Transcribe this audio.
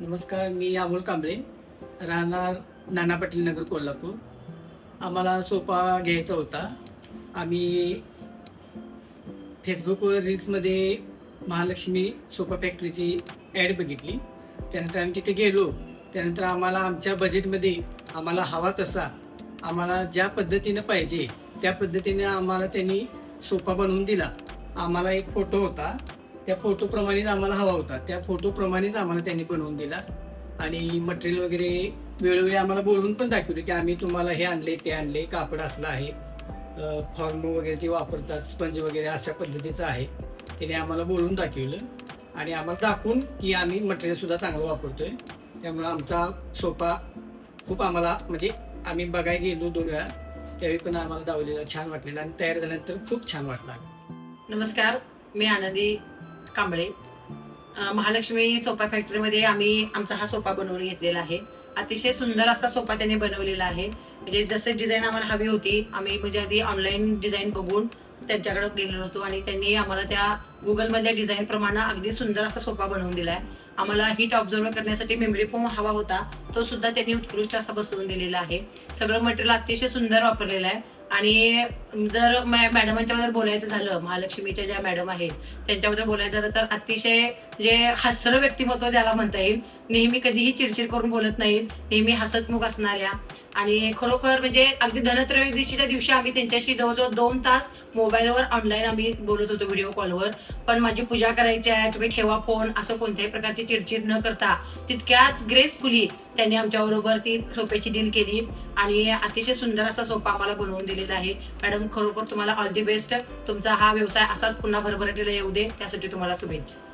नमस्कार, मी अमोल कांबळे, राहणार नाना पाटील नगर, कोल्हापूर. आम्हाला सोफा घ्यायचा होता. आम्ही फेसबुकवर रील्समध्ये महालक्ष्मी सोफा फॅक्टरीची ॲड बघितली. त्यानंतर आम्ही तिथे गेलो. त्यानंतर आम्हाला आमच्या बजेटमध्ये आम्हाला हवा तसा, आम्हाला ज्या पद्धतीनं पाहिजे त्या पद्धतीने आम्हाला त्यांनी सोफा बनवून दिला. आम्हाला एक फोटो होता, त्या फोटोप्रमाणेच आम्हाला हवा होता, त्या फोटोप्रमाणेच आम्हाला त्यांनी बनवून दिला. आणि मटेरियल वगैरे वेळोवेळी आम्हाला बोलवून पण दाखवलं की आम्ही तुम्हाला हे आणले, ते आणले, कापड असलं आहे, फॉर्म वगैरे ते वापरतात, स्पंज वगैरे अशा पद्धतीचं आहे. त्याने आम्हाला बोलवून दाखवलं आणि आम्हाला दाखवून की आम्ही मटेरियलसुद्धा चांगलं वापरतोय. त्यामुळं आमचा सोफा खूप आम्हाला म्हणजे आम्ही बघायला गेलो 2 वेळा, त्यावेळी पण आम्हाला दावलेला छान वाटलेला आणि तयार झाल्यानंतर खूप छान वाटला. नमस्कार, मी आनंदी कांबळे. महालक्ष्मी सोफा फॅक्टरीमध्ये आम्ही आमचा हा सोफा बनवून घेतलेला आहे. अतिशय सुंदर असा सोफा त्यांनी बनवलेला आहे. म्हणजे जसे डिझाईन आम्हाला हवी होती, आम्ही म्हणजे आधी ऑनलाईन डिझाईन बघून त्यांच्याकडे गेलेलो होतो आणि त्यांनी आम्हाला त्या गुगलमधल्या डिझाईन प्रमाणे अगदी सुंदर असा सोफा बनवून दिलाय. आम्हाला हीट ऑब्झर्व करण्यासाठी मेमरी फोम हवा होता, तो सुद्धा त्यांनी उत्कृष्ट असा बसवून दिलेला आहे. सगळं मटेरियल अतिशय सुंदर वापरलेलं आहे. आणि जर मॅडमांच्याबद्दल बोलायचं झालं, महालक्ष्मीच्या ज्या मॅडम आहेत त्यांच्याबद्दल बोलायचं झालं तर अतिशय जे हास्यरं व्यक्तिमत्व त्याला म्हणता येईल. नेहमी कधीही चिडचिड करून बोलत नाहीत, नेहमी हसतमुख असणाऱ्या. आणि खरोखर म्हणजे अगदी धनत्रयोदशीच्या दिवशी आम्ही त्यांच्याशी जवळजवळ 2 तास मोबाईलवर ऑनलाईन आम्ही बोलत होतो, व्हिडिओ कॉलवर. पण माझी पूजा करायची आहे, तुम्ही ठेवा फोन, असं कोणत्याही प्रकारची चिडचिड न करता तितक्याच ग्रेसफुली त्यांनी आमच्याबरोबर ती सोफ्याची डील केली आणि अतिशय सुंदर असा सोफा आम्हाला बनवून दिलेला आहे. मॅडम, खरोखर तुम्हाला ऑल दी बेस्ट. तुमचा हा व्यवसाय असाच पुन्हा भरभराटीला येऊ दे, त्यासाठी तुम्हाला शुभेच्छा.